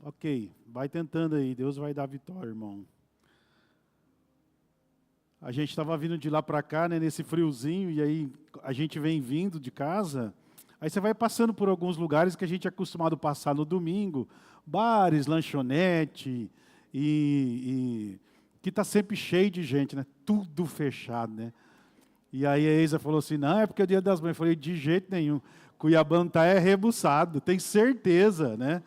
Ok, vai tentando aí, Deus vai dar vitória, irmão. A gente estava vindo de lá para cá, né, nesse friozinho, e aí a gente vem vindo de casa, aí você vai passando por alguns lugares que a gente é acostumado a passar no domingo, bares, lanchonete, que está sempre cheio de gente, né? Tudo fechado, né? E aí a Eisa falou assim, não, é porque é o Dia das Mães. Eu falei, de jeito nenhum, Cuiabá está rebuçado, tem certeza, né?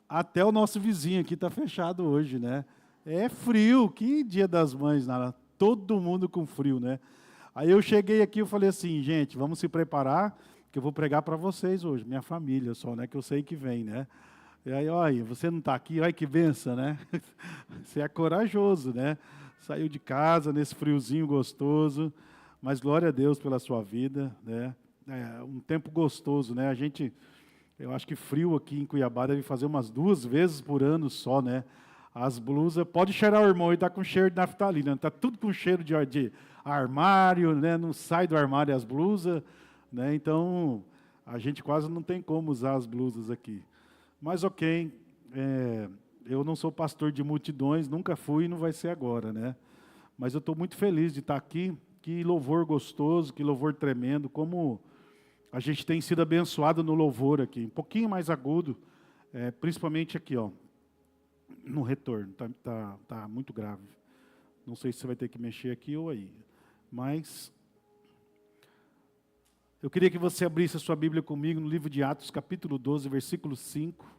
Até o nosso vizinho aqui está fechado hoje, né? É frio, que Dia das Mães, nada. Todo mundo com frio, né? Aí eu cheguei aqui e falei assim, gente, vamos se preparar, que eu vou pregar para vocês hoje, minha família só, né? Que eu sei que vem, né? E aí, olha, você não está aqui, olha que benção, né? Você é corajoso, né? Saiu de casa nesse friozinho gostoso, mas glória a Deus pela sua vida, né? É um tempo gostoso, né? Eu acho que frio aqui em Cuiabá deve fazer umas 2 vezes por ano só, né? As blusas, pode cheirar o irmão, ele está com cheiro de naftalina, está tudo com cheiro de armário, né? Não sai do armário as blusas, né? Então, a gente quase não tem como usar as blusas aqui. Mas ok, eu não sou pastor de multidões, nunca fui e não vai ser agora, né? Mas eu estou muito feliz de estar aqui, que louvor gostoso, que louvor tremendo, como a gente tem sido abençoado no louvor aqui, um pouquinho mais agudo, principalmente aqui, ó, no retorno, tá muito grave. Não sei se você vai ter que mexer aqui ou aí, mas eu queria que você abrisse a sua Bíblia comigo no livro de Atos, capítulo 12, versículo 5.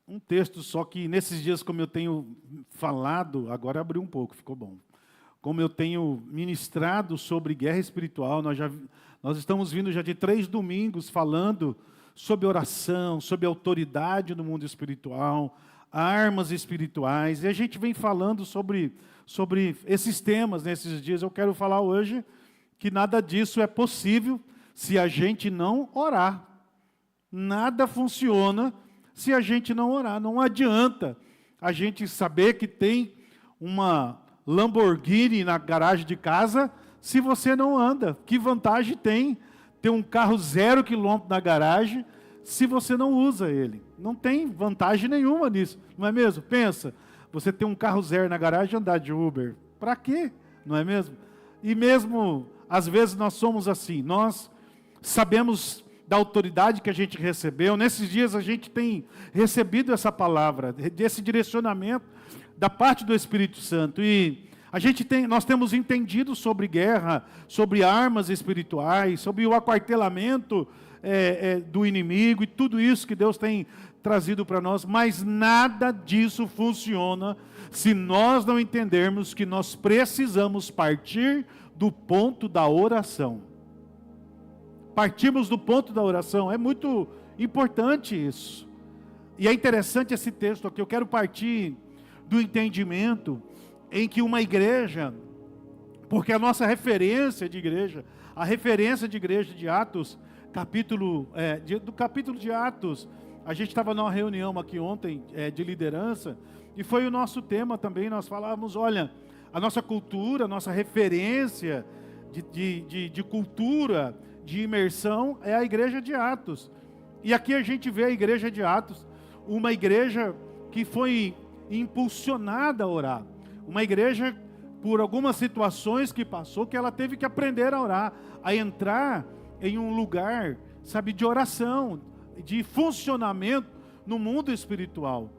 Um texto só que nesses dias, como eu tenho falado, agora abriu um pouco, ficou bom. Como eu tenho ministrado sobre guerra espiritual, nós estamos vindo já de 3 domingos falando sobre oração, sobre autoridade no mundo espiritual, armas espirituais, e a gente vem falando sobre esses temas nesses dias. Eu quero falar hoje que nada disso é possível se a gente não orar. Nada funciona se a gente não orar. Não adianta a gente saber que tem uma Lamborghini na garagem de casa se você não anda. Que vantagem tem ter um carro 0 quilômetro na garagem se você não usa ele? Não tem vantagem nenhuma nisso, não é mesmo? Pensa, você ter um carro 0 na garagem e andar de Uber. Para quê? Não é mesmo? E mesmo, às vezes nós somos assim, nós sabemos da autoridade que a gente recebeu. Nesses dias a gente tem recebido essa palavra, desse direcionamento da parte do Espírito Santo. E nós temos entendido sobre guerra, sobre armas espirituais, sobre o aquartelamento do inimigo e tudo isso que Deus tem trazido para nós. Mas nada disso funciona se nós não entendermos que nós precisamos partir do ponto da oração. Partimos do ponto da oração, é muito importante isso. E é interessante esse texto aqui, eu quero partir do entendimento em que uma igreja, porque a nossa referência de igreja, a referência de igreja de Atos, do capítulo de Atos, a gente estava numa reunião aqui ontem de liderança, e foi o nosso tema também, nós falávamos, olha, a nossa cultura, a nossa referência de cultura, de imersão, é a igreja de Atos. E aqui a gente vê a igreja de Atos, uma igreja que foi impulsionada a orar, uma igreja por algumas situações que passou, que ela teve que aprender a orar, a entrar em um lugar, sabe, de oração, de funcionamento no mundo espiritual.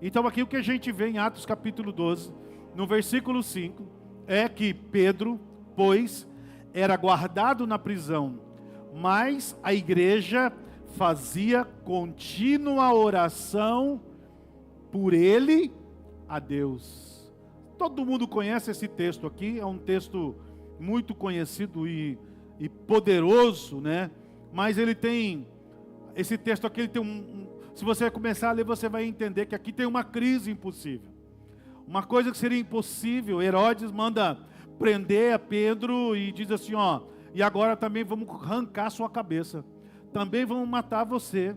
Então aqui o que a gente vê em Atos capítulo 12, no versículo 5, é que Pedro, pois, era guardado na prisão, mas a igreja fazia contínua oração por ele a Deus. Todo mundo conhece esse texto aqui, é um texto muito conhecido e poderoso, né? Mas esse texto aqui ele tem se você começar a ler, você vai entender que aqui tem uma crise impossível. Uma coisa que seria impossível, Herodes manda prender a Pedro e diz assim, ó, e agora também vamos arrancar sua cabeça, também vamos matar você.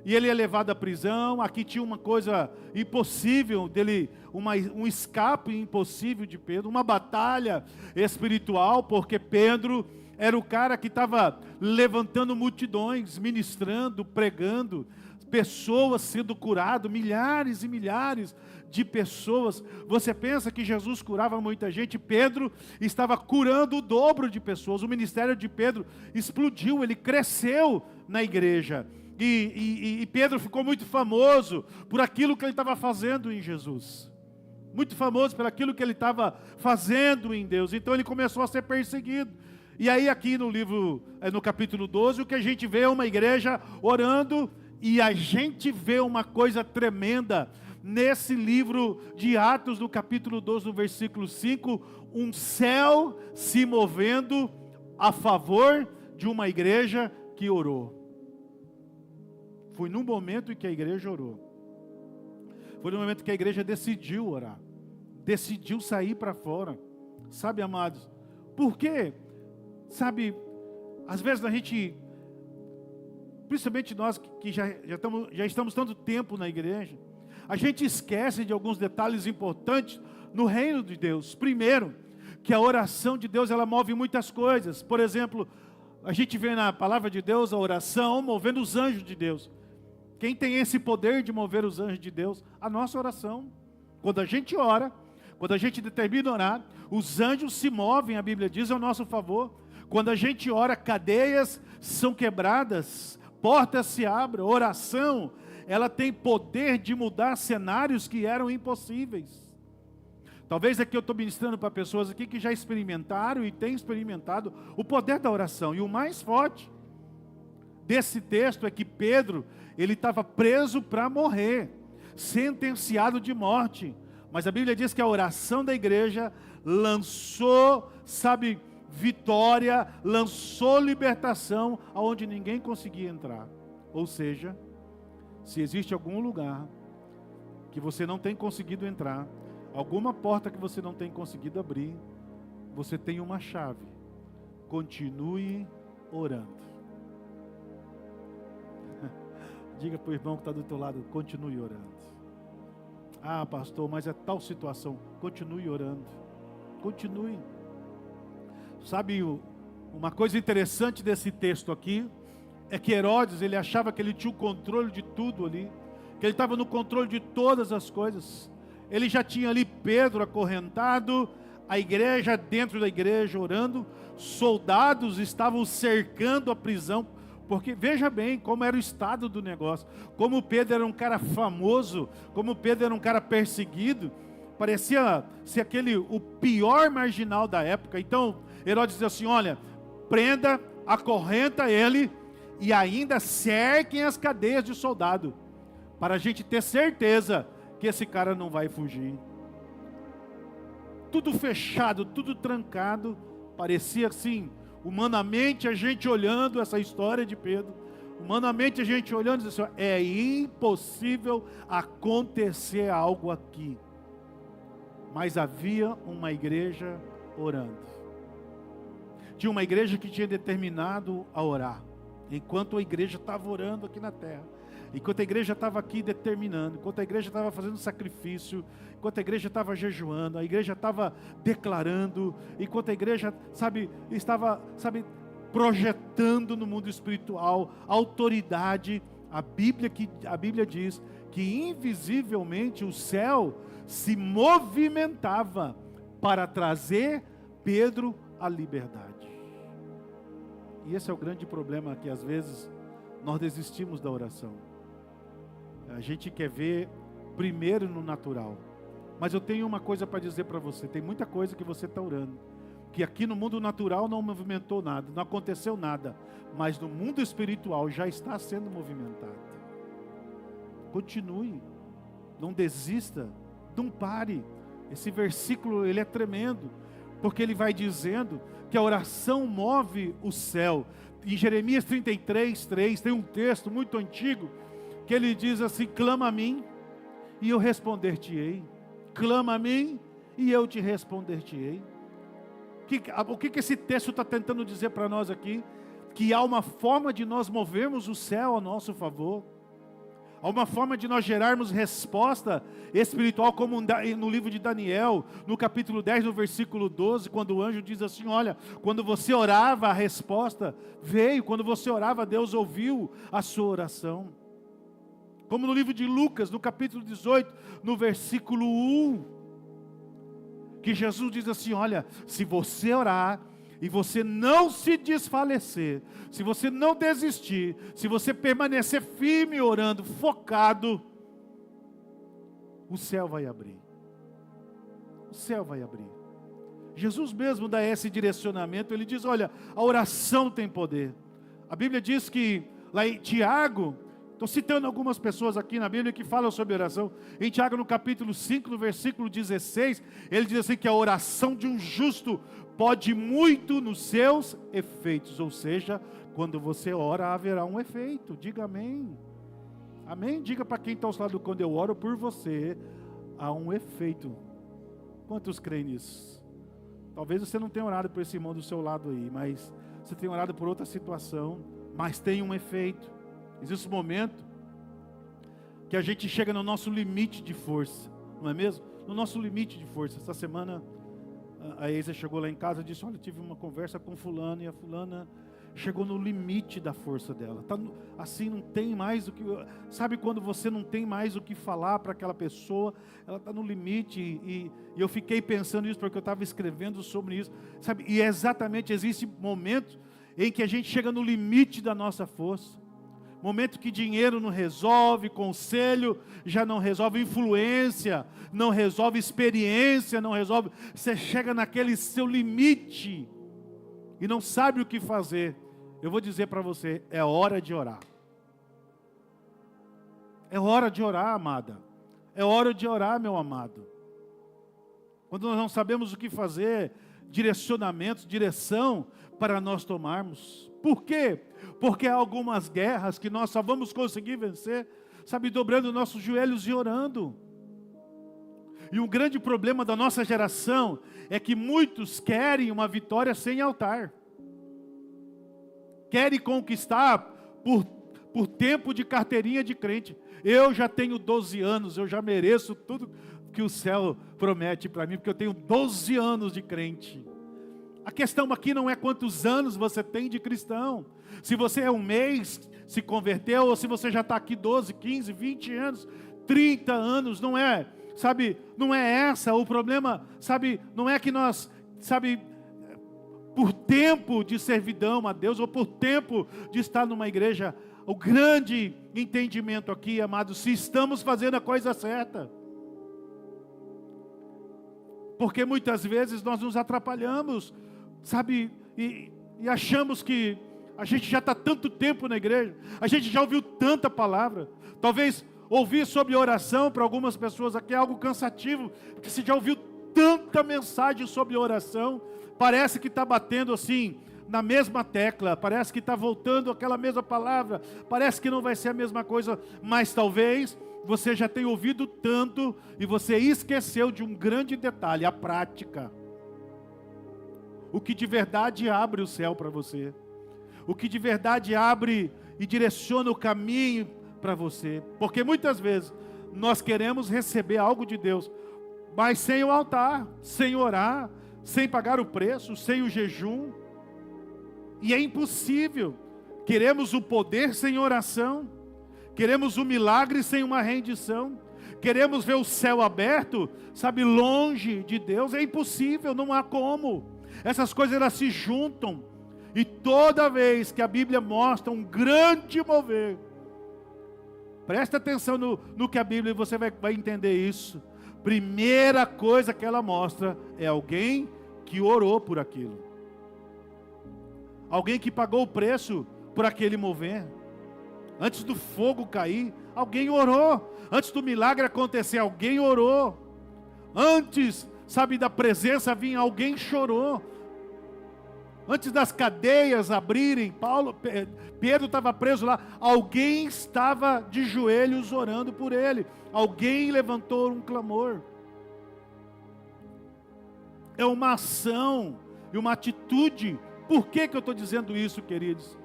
E ele é levado à prisão. Aqui tinha uma coisa impossível dele, um escape impossível de Pedro, uma batalha espiritual, porque Pedro era o cara que estava levantando multidões, ministrando, pregando, pessoas sendo curadas, milhares e milhares de pessoas. Você pensa que Jesus curava muita gente? Pedro estava curando o dobro de pessoas. O ministério de Pedro explodiu, ele cresceu na igreja. E Pedro ficou muito famoso por aquilo que ele estava fazendo em Jesus. Muito famoso por aquilo que ele estava fazendo em Deus. Então ele começou a ser perseguido. E aí aqui no livro, no capítulo 12, o que a gente vê é uma igreja orando. E a gente vê uma coisa tremenda nesse livro de Atos, no capítulo 12, no versículo 5, um céu se movendo a favor de uma igreja que orou. Foi num momento em que a igreja orou. Foi no momento que a igreja decidiu orar. Decidiu sair para fora. Sabe, amados? Por quê? Sabe, às vezes a gente, principalmente nós que já estamos tanto tempo na igreja, a gente esquece de alguns detalhes importantes no reino de Deus. Primeiro, que a oração de Deus, ela move muitas coisas. Por exemplo, a gente vê na palavra de Deus a oração movendo os anjos de Deus. Quem tem esse poder de mover os anjos de Deus? A nossa oração. Quando a gente ora, quando a gente determina orar, os anjos se movem, a Bíblia diz, ao nosso favor. Quando a gente ora, cadeias são quebradas, portas se abrem. Oração, ela tem poder de mudar cenários que eram impossíveis. Talvez aqui eu estou ministrando para pessoas aqui que já experimentaram e têm experimentado o poder da oração. E o mais forte desse texto é que Pedro, ele estava preso para morrer, sentenciado de morte. Mas a Bíblia diz que a oração da igreja lançou, sabe, vitória, lançou libertação aonde ninguém conseguia entrar. Ou seja, se existe algum lugar que você não tem conseguido entrar, alguma porta que você não tem conseguido abrir, você tem uma chave. Continue orando. Diga para o irmão que está do teu lado, continue orando. Ah, pastor, mas é tal situação. Continue orando. Continue. Sabe, uma coisa interessante desse texto aqui, é que Herodes, ele achava que ele tinha o controle de tudo ali, que ele estava no controle de todas as coisas. Ele já tinha ali Pedro acorrentado, a igreja dentro da igreja orando, soldados estavam cercando a prisão, porque veja bem como era o estado do negócio, como Pedro era um cara famoso, como Pedro era um cara perseguido, parecia ser o pior marginal da época. Então Herodes dizia assim, olha, prenda, acorrenta ele e ainda cerquem as cadeias de soldado, para a gente ter certeza que esse cara não vai fugir. Tudo fechado, tudo trancado, parecia assim, humanamente a gente olhando essa história de Pedro, humanamente a gente olhando e dizendo assim, é impossível acontecer algo aqui. Mas havia uma igreja orando. Tinha uma igreja que tinha determinado a orar. Enquanto a igreja estava orando aqui na terra, enquanto a igreja estava aqui determinando, enquanto a igreja estava fazendo sacrifício, enquanto a igreja estava jejuando, a igreja estava declarando, enquanto a igreja, estava projetando no mundo espiritual autoridade, a Bíblia diz que invisivelmente o céu se movimentava para trazer Pedro à liberdade. E esse é o grande problema, que às vezes nós desistimos da oração. A gente quer ver primeiro no natural. Mas eu tenho uma coisa para dizer para você. Tem muita coisa que você está orando, que aqui no mundo natural não movimentou nada, não aconteceu nada, mas no mundo espiritual já está sendo movimentado. Continue, não desista, não pare. Esse versículo, ele é tremendo, porque ele vai dizendo que a oração move o céu. Em Jeremias 33:3 tem um texto muito antigo, que ele diz assim, clama a mim e eu responder-te-ei. Clama a mim e eu te responder-te-ei. O que esse texto está tentando dizer para nós aqui? Que há uma forma de nós movermos o céu a nosso favor. Há uma forma de nós gerarmos resposta espiritual, como no livro de Daniel, no capítulo 10, no versículo 12, quando o anjo diz assim, olha, quando você orava, a resposta veio, quando você orava, Deus ouviu a sua oração. Como no livro de Lucas, no capítulo 18, no versículo 1, que Jesus diz assim, olha, se você orar, e você não se desfalecer, se você não desistir, se você permanecer firme orando, focado, o céu vai abrir. O céu vai abrir. Jesus mesmo dá esse direcionamento, ele diz, olha, a oração tem poder. A Bíblia diz que, lá em Tiago, estou citando algumas pessoas aqui na Bíblia que falam sobre oração. Em Tiago, no capítulo 5, no versículo 16, ele diz assim que a oração de um justo pode muito nos seus efeitos. Ou seja, quando você ora, haverá um efeito. Diga amém. Amém? Diga para quem está ao seu lado, quando eu oro por você, há um efeito. Quantos creem nisso? Talvez você não tenha orado por esse irmão do seu lado aí, mas você tem orado por outra situação, mas tem um efeito. Existe um momento que a gente chega no nosso limite de força, não é mesmo? No nosso limite de força. Essa semana a Eisa chegou lá em casa e disse, olha, eu tive uma conversa com fulano e a fulana chegou no limite da força dela. Assim, não tem mais o que... Sabe quando você não tem mais o que falar para aquela pessoa? Ela está no limite e eu fiquei pensando isso porque eu estava escrevendo sobre isso. Sabe? E exatamente existe momento em que a gente chega no limite da nossa força. Momento que dinheiro não resolve, conselho já não resolve, influência não resolve, experiência não resolve. Você chega naquele seu limite e não sabe o que fazer. Eu vou dizer para você, é hora de orar. É hora de orar, amada. É hora de orar, meu amado. Quando nós não sabemos o que fazer, direcionamentos, direção para nós tomarmos. Por quê? Porque há algumas guerras que nós só vamos conseguir vencer, sabe, dobrando nossos joelhos e orando. E um grande problema da nossa geração é que muitos querem uma vitória sem altar. Querem conquistar por tempo de carteirinha de crente. Eu já tenho 12 anos, eu já mereço tudo que o céu promete para mim, porque eu tenho 12 anos de crente. A questão aqui não é quantos anos você tem de cristão. Se você é um mês, se converteu, ou se você já está aqui 12, 15, 20 anos, 30 anos, não é, sabe, não é essa o problema, sabe, não é que nós, sabe, por tempo de servidão a Deus, ou por tempo de estar numa igreja, o grande entendimento aqui, amados, se estamos fazendo a coisa certa. Porque muitas vezes nós nos atrapalhamos, sabe, e achamos que a gente já está tanto tempo na igreja, a gente já ouviu tanta palavra. Talvez ouvir sobre oração para algumas pessoas aqui é algo cansativo, porque você já ouviu tanta mensagem sobre oração, parece que está batendo assim na mesma tecla, parece que está voltando aquela mesma palavra, parece que não vai ser a mesma coisa, mas talvez você já tenha ouvido tanto e você esqueceu de um grande detalhe, a prática. O que de verdade abre o céu para você, o que de verdade abre e direciona o caminho para você, porque muitas vezes nós queremos receber algo de Deus, mas sem o altar, sem orar, sem pagar o preço, sem o jejum, e é impossível. Queremos o poder sem oração, queremos o milagre sem uma rendição, queremos ver o céu aberto, sabe, longe de Deus, é impossível, não há como. Essas coisas elas se juntam, e toda vez que a Bíblia mostra um grande mover, presta atenção no que a Bíblia, você vai entender isso. Primeira coisa que ela mostra é alguém que orou por aquilo, alguém que pagou o preço por aquele mover. Antes do fogo cair, alguém orou. Antes do milagre acontecer, alguém orou. Antes, sabe, da presença vir, alguém chorou. Antes das cadeias abrirem, Pedro estava preso lá, alguém estava de joelhos orando por ele. Alguém levantou um clamor. É uma ação e uma atitude. Por que eu estou dizendo isso, queridos?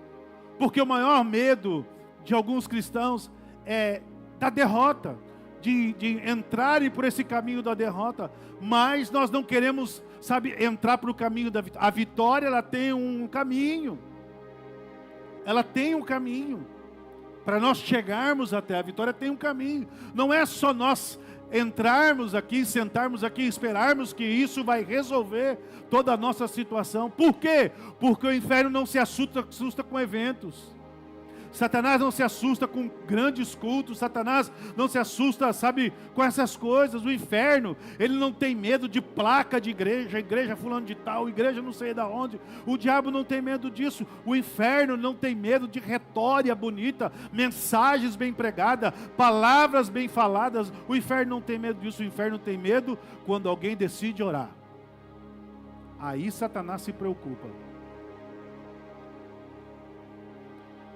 Porque o maior medo de alguns cristãos é da derrota, de entrarem por esse caminho da derrota, mas nós não queremos, entrar para o caminho da vitória. A vitória, ela tem um caminho, para nós chegarmos até a vitória tem um caminho, não é só nós entrarmos aqui, sentarmos aqui e esperarmos que isso vai resolver toda a nossa situação. Por quê? Porque o inferno não se assusta com eventos. Satanás não se assusta com grandes cultos, Satanás não se assusta, com essas coisas. O inferno, ele não tem medo de placa de igreja fulano de tal, igreja não sei de onde. O diabo não tem medo disso. O inferno não tem medo de retórica bonita, mensagens bem pregadas, palavras bem faladas. O inferno não tem medo disso. O inferno tem medo quando alguém decide orar. Aí Satanás se preocupa.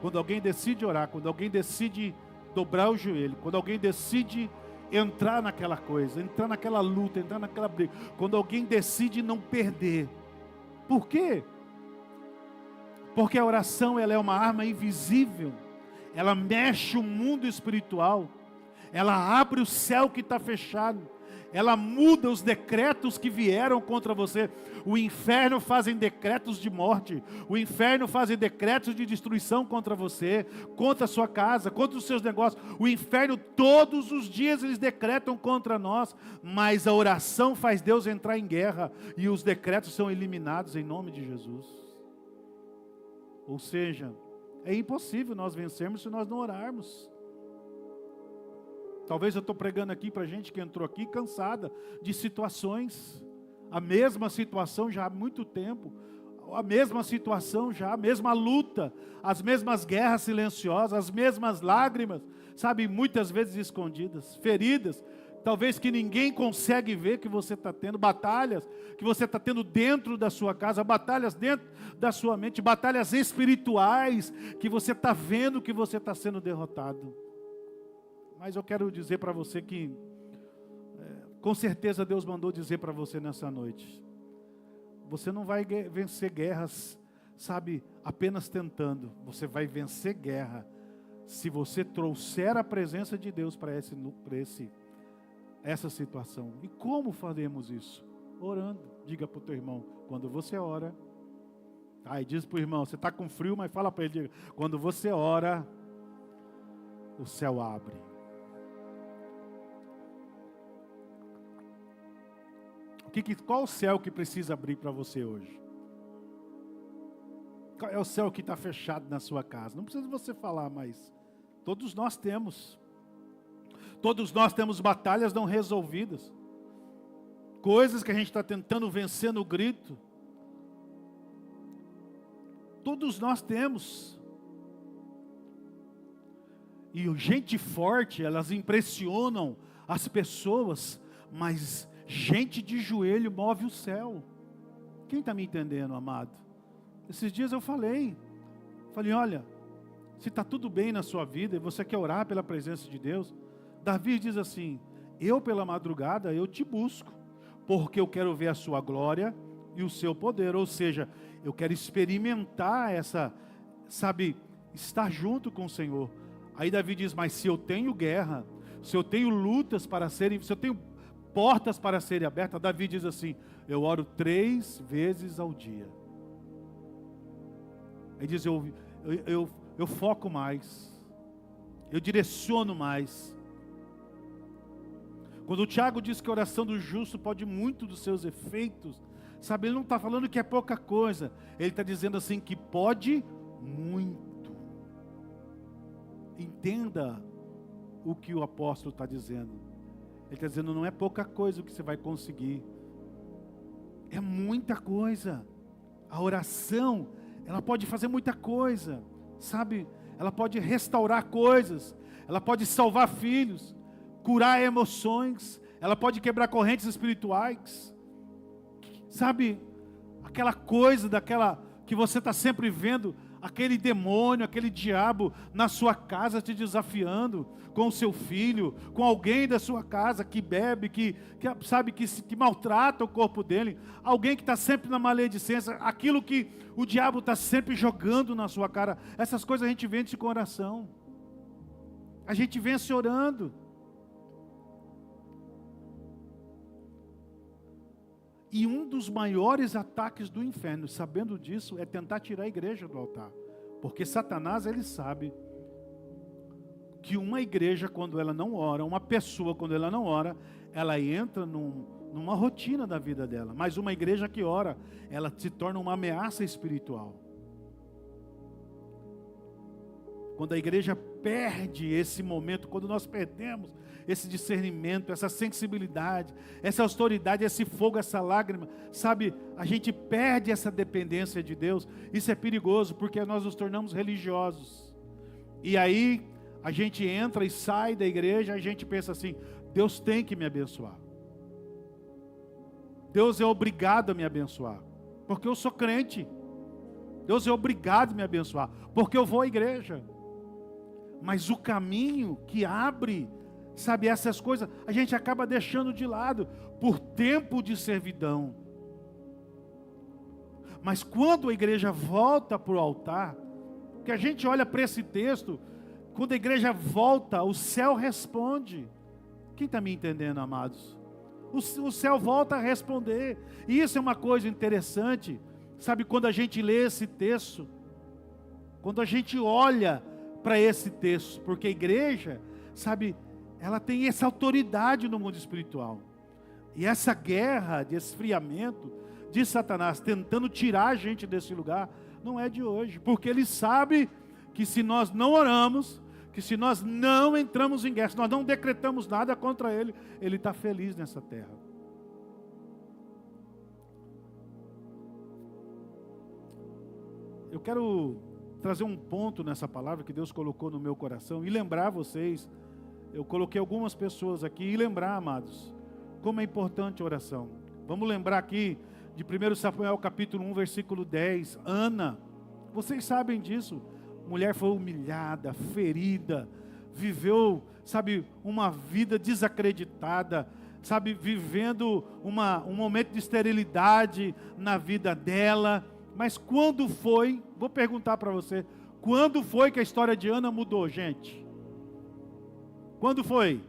Quando alguém decide orar, quando alguém decide dobrar o joelho, quando alguém decide entrar naquela coisa, entrar naquela luta, entrar naquela briga, quando alguém decide não perder. Por quê? Porque a oração, ela é uma arma invisível, ela mexe o mundo espiritual, ela abre o céu que está fechado, ela muda os decretos que vieram contra você. O inferno fazem decretos de morte, o inferno fazem decretos de destruição contra você, contra a sua casa, contra os seus negócios. O inferno todos os dias eles decretam contra nós, mas a oração faz Deus entrar em guerra e os decretos são eliminados em nome de Jesus. Ou seja, é impossível nós vencermos se nós não orarmos. Talvez eu estou pregando aqui para gente que entrou aqui cansada de situações, a mesma situação já há muito tempo, a mesma situação já, a mesma luta, as mesmas guerras silenciosas, as mesmas lágrimas, muitas vezes escondidas, feridas, talvez que ninguém consegue ver que você está tendo, batalhas que você está tendo dentro da sua casa, batalhas dentro da sua mente, batalhas espirituais, que você está vendo que você está sendo derrotado. Mas eu quero dizer para você que, com certeza Deus mandou dizer para você nessa noite, você não vai vencer guerras, apenas tentando. Você vai vencer guerra se você trouxer a presença de Deus para essa situação. E como faremos isso? Orando. Diga para o teu irmão, quando você ora, e diz para o irmão, você está com frio, mas fala para ele, diga, quando você ora, o céu abre. Qual o céu que precisa abrir para você hoje? Qual é o céu que está fechado na sua casa? Não precisa você falar, mas todos nós temos. Todos nós temos batalhas não resolvidas. Coisas que a gente está tentando vencer no grito. Todos nós temos. E gente forte, elas impressionam as pessoas, mas gente de joelho move o céu. Quem está me entendendo, amado? Esses dias eu falei, olha, se está tudo bem na sua vida e você quer orar pela presença de Deus, Davi diz assim, eu pela madrugada eu te busco, porque eu quero ver a sua glória e o seu poder, ou seja, eu quero experimentar estar junto com o Senhor. Aí Davi diz, mas se eu tenho guerra, se eu tenho lutas para serem, se eu tenho portas para serem abertas, Davi diz assim, eu oro 3 vezes ao dia. Ele diz, eu foco mais, eu direciono mais. Quando o Tiago diz que a oração do justo pode muito dos seus efeitos, ele não está falando que é pouca coisa, ele está dizendo assim que pode muito. Entenda o que o apóstolo está dizendo. Ele está dizendo, não é pouca coisa o que você vai conseguir. É muita coisa. A oração, ela pode fazer muita coisa. Ela pode restaurar coisas. Ela pode salvar filhos. Curar emoções. Ela pode quebrar correntes espirituais. Aquela coisa que você está sempre vendo, aquele demônio, aquele diabo na sua casa te desafiando, com o seu filho, com alguém da sua casa que bebe, que maltrata o corpo dele, alguém que está sempre na maledicência, aquilo que o diabo está sempre jogando na sua cara, essas coisas a gente vence com oração. A gente vence orando. E um dos maiores ataques do inferno, sabendo disso, é tentar tirar a igreja do altar. Porque Satanás, ele sabe que uma igreja, quando ela não ora, uma pessoa, quando ela não ora, ela entra numa rotina da vida dela. Mas uma igreja que ora, ela se torna uma ameaça espiritual. Quando a igreja perde esse momento, quando nós perdemos esse discernimento, essa sensibilidade, essa autoridade, esse fogo, essa lágrima, sabe, a gente perde essa dependência de Deus. Isso é perigoso, porque nós nos tornamos religiosos. E aí, a gente entra e sai da igreja, a gente pensa assim, Deus tem que me abençoar. Deus é obrigado a me abençoar, porque eu sou crente. Deus é obrigado a me abençoar, porque eu vou à igreja. Mas o caminho que abre, sabe, essas coisas, a gente acaba deixando de lado, por tempo de servidão. Mas quando a igreja volta para o altar, que a gente olha para esse texto, quando a igreja volta, o céu responde. Quem está me entendendo, amados? O céu volta a responder. E isso é uma coisa interessante, sabe, quando a gente lê esse texto, quando a gente olha para esse texto, porque a igreja, sabe, ela tem essa autoridade no mundo espiritual. E essa guerra de esfriamento de Satanás tentando tirar a gente desse lugar, não é de hoje, porque ele sabe que se nós não oramos, que se nós não entramos em guerra, se nós não decretamos nada contra ele, ele está feliz nessa terra. Eu quero trazer um ponto nessa palavra que Deus colocou no meu coração e lembrar vocês, eu coloquei algumas pessoas aqui, e lembrar, amados, como é importante a oração. Vamos lembrar aqui de 1 Samuel capítulo 1, versículo 10, Ana, vocês sabem disso, mulher foi humilhada, ferida, viveu, sabe, uma vida desacreditada, sabe, vivendo um momento de esterilidade na vida dela. Mas quando foi, vou perguntar para você, quando foi que a história de Ana mudou, gente? Quando foi?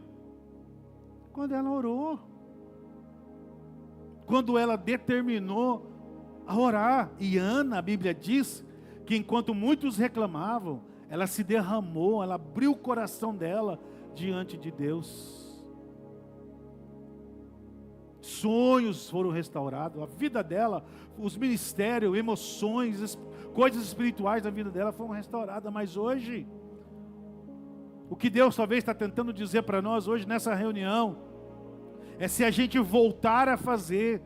Quando ela orou. Quando ela determinou a orar. E Ana, a Bíblia diz, que enquanto muitos reclamavam, ela se derramou, ela abriu o coração dela diante de Deus. Sonhos foram restaurados, a vida dela, os ministérios, emoções, coisas espirituais da vida dela foram restauradas. Mas hoje, o que Deus talvez está tentando dizer para nós hoje nessa reunião, é se a gente voltar a fazer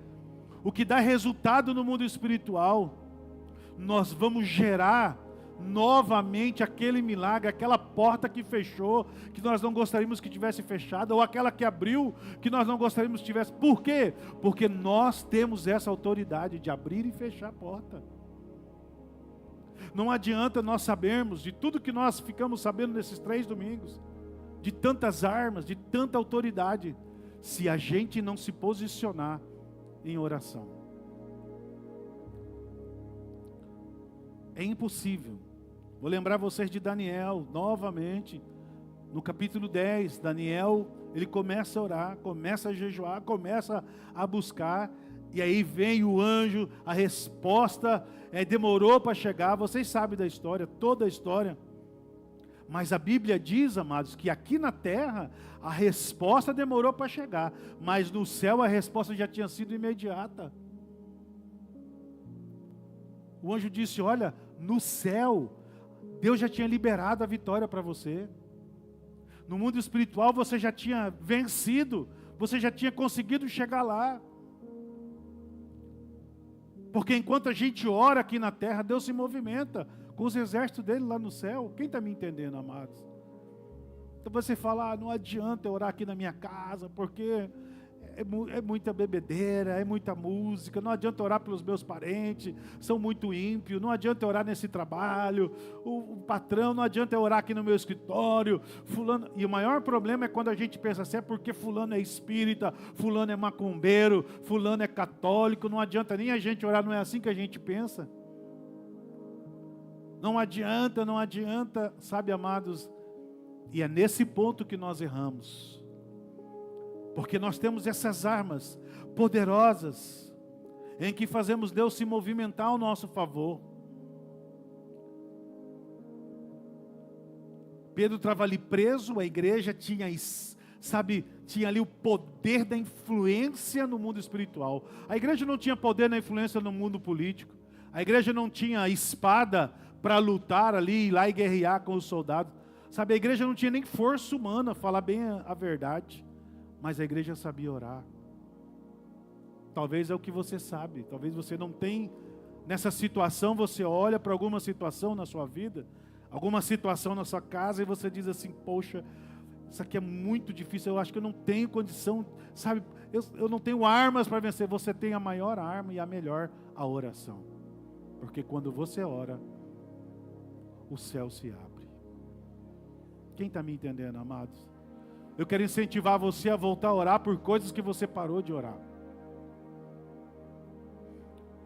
o que dá resultado no mundo espiritual, nós vamos gerar novamente aquele milagre, aquela porta que fechou, que nós não gostaríamos que tivesse fechado, ou aquela que abriu, que nós não gostaríamos que tivesse. Por quê? Porque nós temos essa autoridade de abrir e fechar a porta. Não adianta nós sabermos de tudo que nós ficamos sabendo nesses 3 domingos, de tantas armas, de tanta autoridade, se a gente não se posicionar em oração. É impossível. Vou lembrar vocês de Daniel, novamente, no capítulo 10, Daniel, ele começa a orar, começa a jejuar, começa a buscar, e aí vem o anjo, a resposta demorou para chegar, vocês sabem da história, toda a história, mas a Bíblia diz, amados, que aqui na terra, a resposta demorou para chegar, mas no céu a resposta já tinha sido imediata. O anjo disse, olha, no céu, Deus já tinha liberado a vitória para você. No mundo espiritual você já tinha vencido, você já tinha conseguido chegar lá. Porque enquanto a gente ora aqui na terra, Deus se movimenta com os exércitos dele lá no céu. Quem está me entendendo, amados? Então você fala, não adianta eu orar aqui na minha casa, porque é muita bebedeira, é muita música, não adianta orar pelos meus parentes, são muito ímpios, não adianta orar nesse trabalho, o patrão, não adianta eu orar aqui no meu escritório, fulano. E o maior problema é quando a gente pensa assim, é porque fulano é espírita, fulano é macumbeiro, fulano é católico, não adianta nem a gente orar, não é assim que a gente pensa. Não adianta, sabe, amados, E é nesse ponto que nós erramos. Porque nós temos essas armas poderosas, em que fazemos Deus se movimentar ao nosso favor. Pedro estava ali preso, a igreja tinha, tinha ali o poder da influência no mundo espiritual. A igreja não tinha poder na influência no mundo político. A igreja não tinha espada para lutar ali, ir lá e guerrear com os soldados. Sabe, a igreja não tinha nem força humana, falar bem a verdade. Mas a igreja sabia orar. Talvez é o que você sabe. Talvez você não tem, nessa situação, você olha para alguma situação na sua vida, alguma situação na sua casa, e você diz assim, poxa, isso aqui é muito difícil, eu acho que eu não tenho condição, sabe, eu não tenho armas para vencer. Você tem a maior arma e a melhor, a oração. Porque quando você ora, o céu se abre. Quem está me entendendo, amados? Eu quero incentivar você a voltar a orar por coisas que você parou de orar.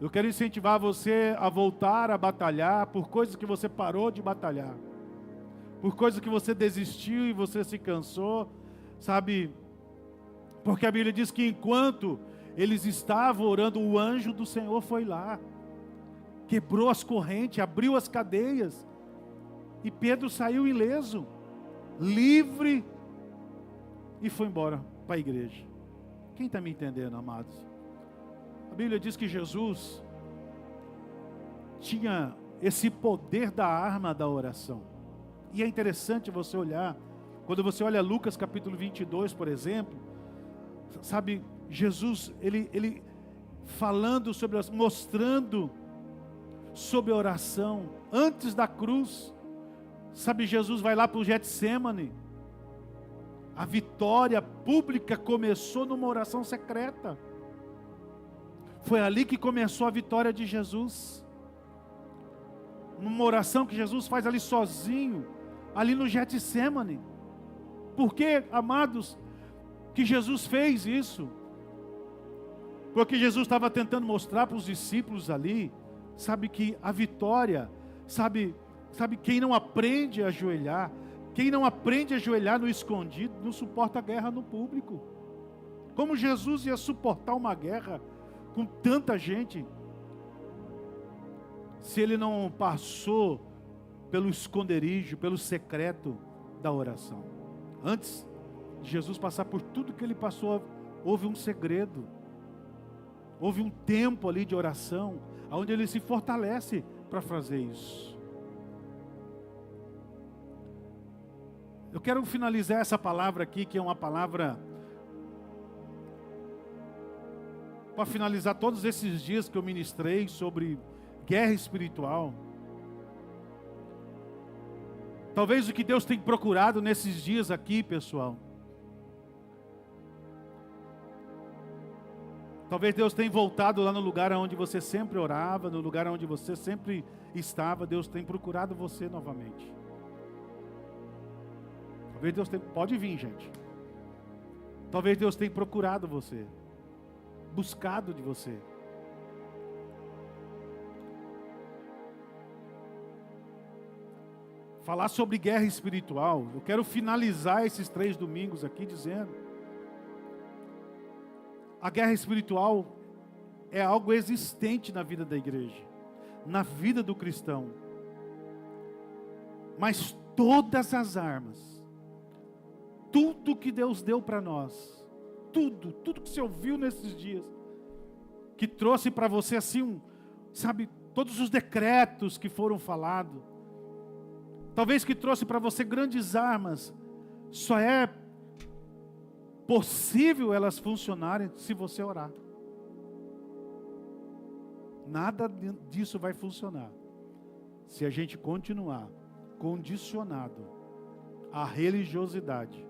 Eu quero incentivar você a voltar a batalhar por coisas que você parou de batalhar. Por coisas que você desistiu e você se cansou, sabe? Porque a Bíblia diz que enquanto eles estavam orando, o anjo do Senhor foi lá, quebrou as correntes, abriu as cadeias, e Pedro saiu ileso, livre, e foi embora para a igreja. Quem está me entendendo, amados? A Bíblia diz que Jesus tinha esse poder da arma da oração. E é interessante você olhar, quando você olha Lucas capítulo 22, por exemplo, sabe, Jesus, ele falando sobre, mostrando sobre a oração, antes da cruz, sabe, Jesus vai lá para o Getsêmani. A vitória pública começou numa oração secreta. Foi ali que começou a vitória de Jesus. Numa oração que Jesus faz ali sozinho, ali no Getsêmani. Por que, amados, que Jesus fez isso? Porque Jesus estava tentando mostrar para os discípulos ali, sabe, que a vitória, sabe quem não aprende a ajoelhar, quem não aprende a ajoelhar no escondido, não suporta a guerra no público. Como Jesus ia suportar uma guerra com tanta gente, se ele não passou pelo esconderijo, pelo secreto da oração? Antes de Jesus passar por tudo que ele passou, houve um segredo, houve um tempo ali de oração, onde ele se fortalece para fazer isso. Eu quero finalizar essa palavra aqui, que é uma palavra para finalizar todos esses dias que eu ministrei sobre guerra espiritual. Talvez o que Deus tem procurado nesses dias aqui, pessoal, talvez Deus tenha voltado lá no lugar onde você sempre orava, no lugar onde você sempre estava. Deus tem procurado você novamente. Talvez Deus tenha, pode vir, gente. Talvez Deus tenha procurado você, buscado de você. Falar sobre guerra espiritual, eu quero finalizar esses 3 domingos aqui dizendo: a guerra espiritual é algo existente na vida da igreja, na vida do cristão. Mas todas as armas, tudo que Deus deu para nós, tudo que você ouviu nesses dias, que trouxe para você assim, sabe, todos os decretos que foram falados, talvez que trouxe para você grandes armas, só é possível elas funcionarem se você orar. Nada disso vai funcionar se a gente continuar condicionado à religiosidade,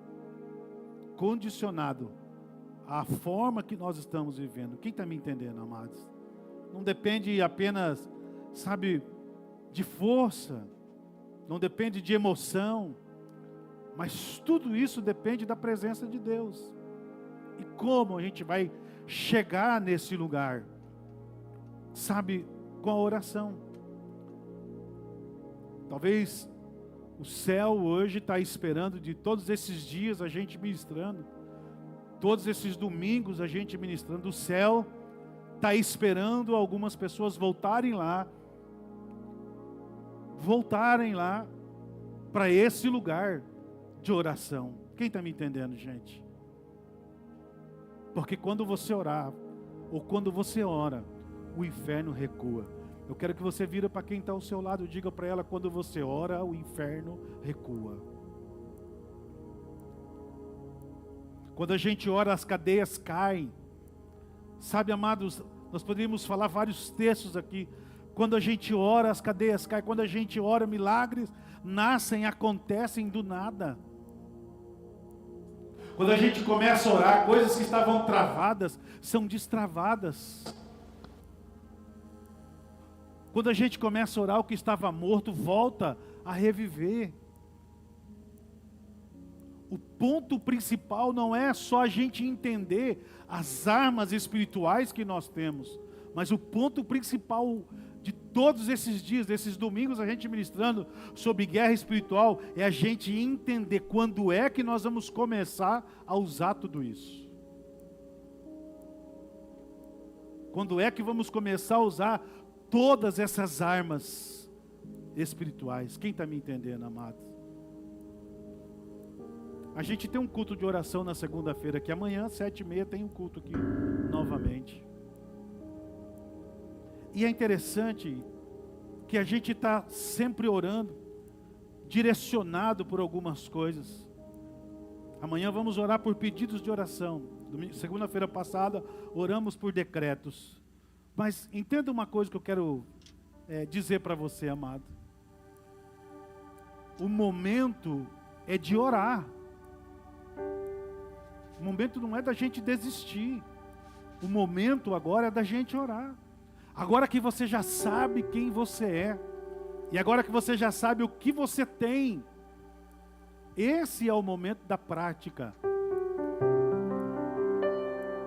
condicionado à forma que nós estamos vivendo. Quem está me entendendo, amados? Não depende apenas, sabe, de força, não depende de emoção, mas tudo isso depende da presença de Deus. E como a gente vai chegar nesse lugar? Sabe, com a oração. Talvez O céu hoje está esperando, de todos esses dias a gente ministrando, todos esses domingos a gente ministrando, o céu está esperando algumas pessoas voltarem lá para esse lugar de oração. Quem está me entendendo, gente? Porque quando você orar, ou quando você ora, o inferno recua. Eu quero que você vira para quem está ao seu lado e diga para ela: quando você ora, o inferno recua. Quando a gente ora, as cadeias caem. Sabe, amados, nós poderíamos falar vários textos aqui. Quando a gente ora, as cadeias caem. Quando a gente ora, milagres nascem, acontecem do nada. Quando a gente começa a orar, coisas que estavam travadas são destravadas. Quando a gente começa a orar, o que estava morto volta a reviver. O ponto principal não é só a gente entender as armas espirituais que nós temos, mas o ponto principal de todos esses dias, desses domingos, a gente ministrando sobre guerra espiritual, é a gente entender quando é que nós vamos começar a usar tudo isso. Quando é que vamos começar a usar todas essas armas espirituais? Quem está me entendendo, amados? A gente tem um culto de oração na segunda-feira, que amanhã, 7h30, tem um culto aqui novamente. E é interessante que a gente está sempre orando, direcionado por algumas coisas. Amanhã vamos orar por pedidos de oração. Segunda-feira passada, oramos por decretos. Mas entenda uma coisa que eu quero dizer para você, amado. O momento é de orar. O momento não é da gente desistir. O momento agora é da gente orar. Agora que você já sabe quem você é, e agora que você já sabe o que você tem, esse é o momento da prática.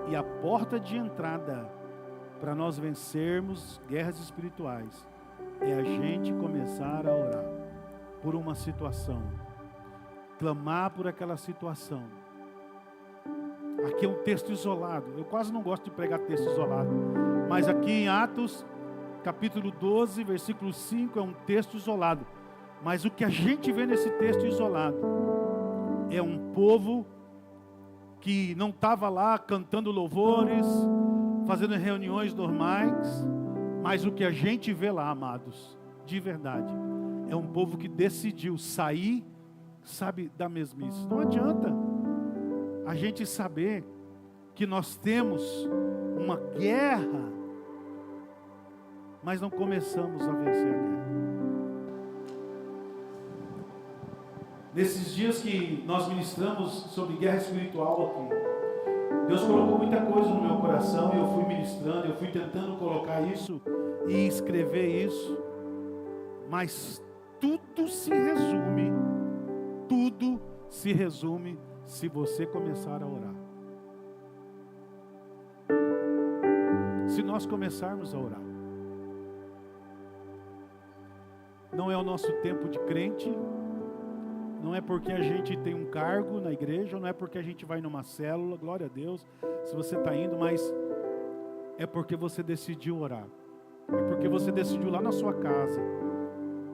E a porta de entrada para nós vencermos guerras espirituais é a gente começar a orar por uma situação, clamar por aquela situação. Aqui é um texto isolado. Eu quase não gosto de pregar texto isolado, mas aqui em Atos, capítulo 12, versículo 5, é um texto isolado. Mas o que a gente vê nesse texto isolado é um povo que não estava lá cantando louvores, fazendo reuniões normais, mas o que a gente vê lá, amados, de verdade, é um povo que decidiu sair, sabe, da mesmice. Não adianta a gente saber que nós temos uma guerra, mas não começamos a vencer a guerra. Nesses dias que nós ministramos sobre guerra espiritual aqui, Deus colocou muita coisa no meu coração e eu fui ministrando, eu fui tentando colocar isso e escrever isso, mas tudo se resume se você começar a orar. Se nós começarmos a orar, não é o nosso tempo de crente, não é porque a gente tem um cargo na igreja, não é porque a gente vai numa célula, glória a Deus, se você está indo, mas é porque você decidiu orar, é porque você decidiu lá na sua casa,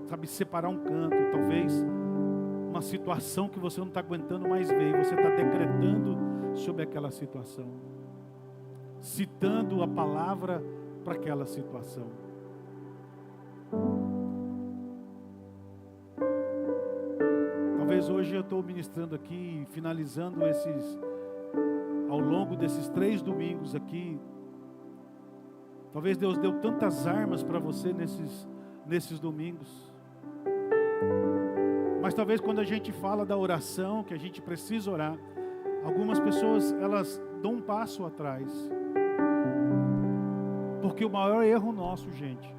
sabe, separar um canto, talvez uma situação que você não está aguentando mais ver, e você está decretando sobre aquela situação, citando a palavra para aquela situação. Talvez hoje eu estou ministrando aqui, finalizando ao longo desses 3 domingos aqui, talvez Deus deu tantas armas para você nesses domingos, mas talvez quando a gente fala da oração, que a gente precisa orar, algumas pessoas, elas dão um passo atrás, porque o maior erro nosso, gente,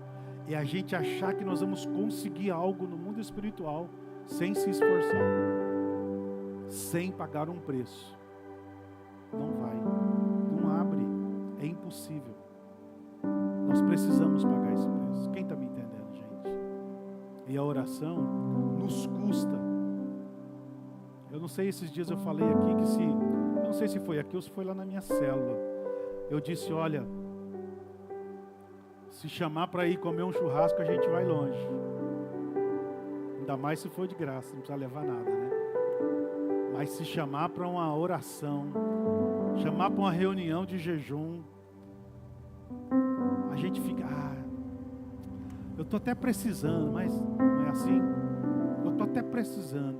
é a gente achar que nós vamos conseguir algo no mundo espiritual sem se esforçar, sem pagar um preço. Não vai, não abre, é impossível. Nós precisamos pagar esse preço. Quem está me entendendo, gente? E a oração nos custa. Eu não sei, esses dias eu falei aqui que eu não sei se foi aqui ou se foi lá na minha célula. Eu disse, olha, se chamar para ir comer um churrasco, a gente vai longe. Ainda mais se for de graça, não precisa levar nada, né? Mas se chamar para uma oração, chamar para uma reunião de jejum, a gente fica, eu estou até precisando, mas não é assim? Eu estou até precisando.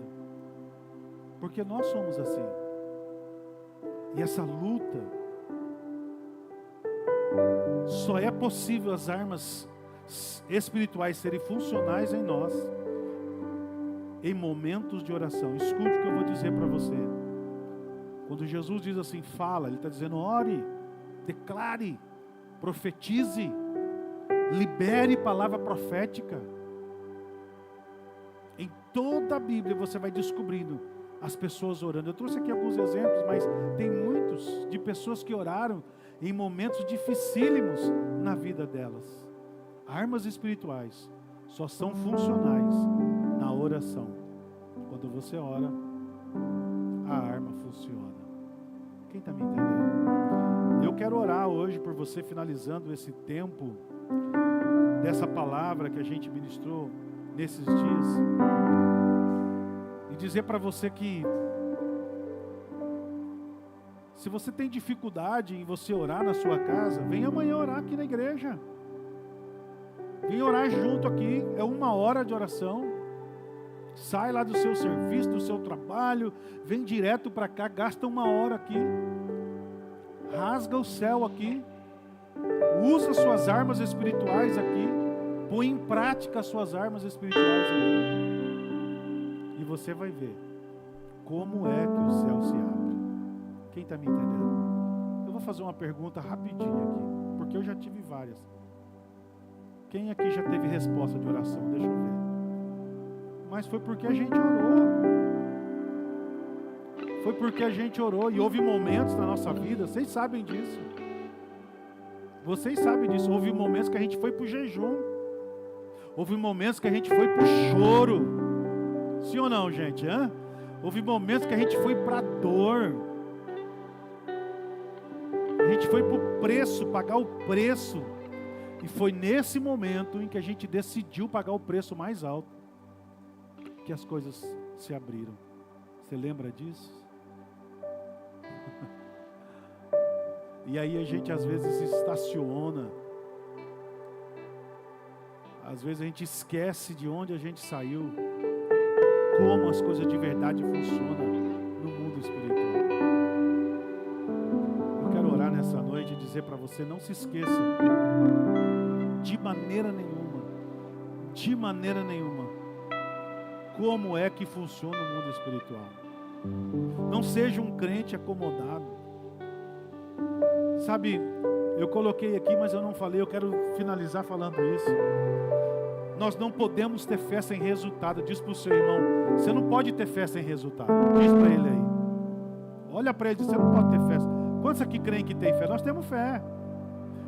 Porque nós somos assim. E essa luta, só é possível as armas espirituais serem funcionais em nós, em momentos de oração. Escute o que eu vou dizer para você. Quando Jesus diz assim, fala, Ele está dizendo, ore, declare, profetize, libere palavra profética. Em toda a Bíblia você vai descobrindo as pessoas orando. Eu trouxe aqui alguns exemplos, mas tem muitos de pessoas que oraram em momentos dificílimos na vida delas. Armas espirituais só são funcionais na oração. Quando você ora, a arma funciona. Quem está me entendendo? Eu quero orar hoje por você, finalizando esse tempo dessa palavra que a gente ministrou nesses dias, e dizer para você que se você tem dificuldade em você orar na sua casa, vem amanhã orar aqui na igreja. Vem orar junto aqui, é 1 hora de oração. Sai lá do seu serviço, do seu trabalho, vem direto para cá, gasta 1 hora aqui. Rasga o céu aqui. Usa suas armas espirituais aqui. Põe em prática as suas armas espirituais aqui. E você vai ver como é que o céu se abre. Quem está me entendendo? Eu vou fazer uma pergunta rapidinho aqui, porque eu já tive várias. Quem aqui já teve resposta de oração? Deixa eu ver. Mas foi porque a gente orou. Foi porque a gente orou. E houve momentos na nossa vida, vocês sabem disso. Vocês sabem disso. Houve momentos que a gente foi para o jejum. Houve momentos que a gente foi para o choro. Sim ou não, gente? Hein? Houve momentos que a gente foi para a dor. A gente foi para o preço, pagar o preço. E foi nesse momento em que a gente decidiu pagar o preço mais alto, que as coisas se abriram. Você lembra disso? E aí a gente às vezes estaciona. Às vezes a gente esquece de onde a gente saiu. Como as coisas de verdade funcionam no mundo espiritual. Eu quero orar nessa noite e dizer para você, não se esqueça, de maneira nenhuma, como é que funciona o mundo espiritual. Não seja um crente acomodado. Sabe, eu coloquei aqui, mas eu não falei, eu quero finalizar falando isso. Nós não podemos ter fé sem resultado. Diz para o seu irmão, você não pode ter fé sem resultado. Diz para ele aí. Olha para ele, você não pode ter fé. Quantos aqui creem que tem fé? Nós temos fé.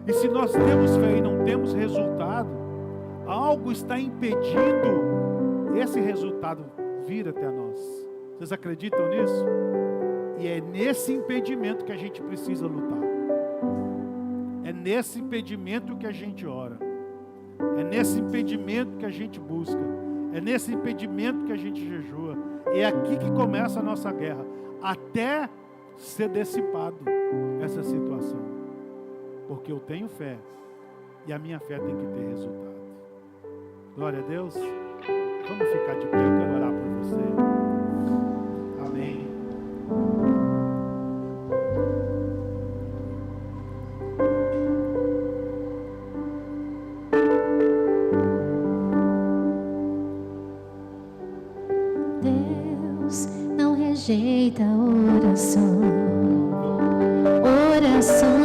E se nós temos fé e não temos resultado, algo está impedindo esse resultado vir até nós. Vocês acreditam nisso? E é nesse impedimento que a gente precisa lutar. É nesse impedimento que a gente ora. É nesse impedimento que a gente busca. É nesse impedimento que a gente jejua. É aqui que começa a nossa guerra. Até ser dissipado essa situação. Porque eu tenho fé. E a minha fé tem que ter resultado. Glória a Deus. Vamos ficar de pé. Eu quero orar por você. Amém. Deus não rejeita oração. Oração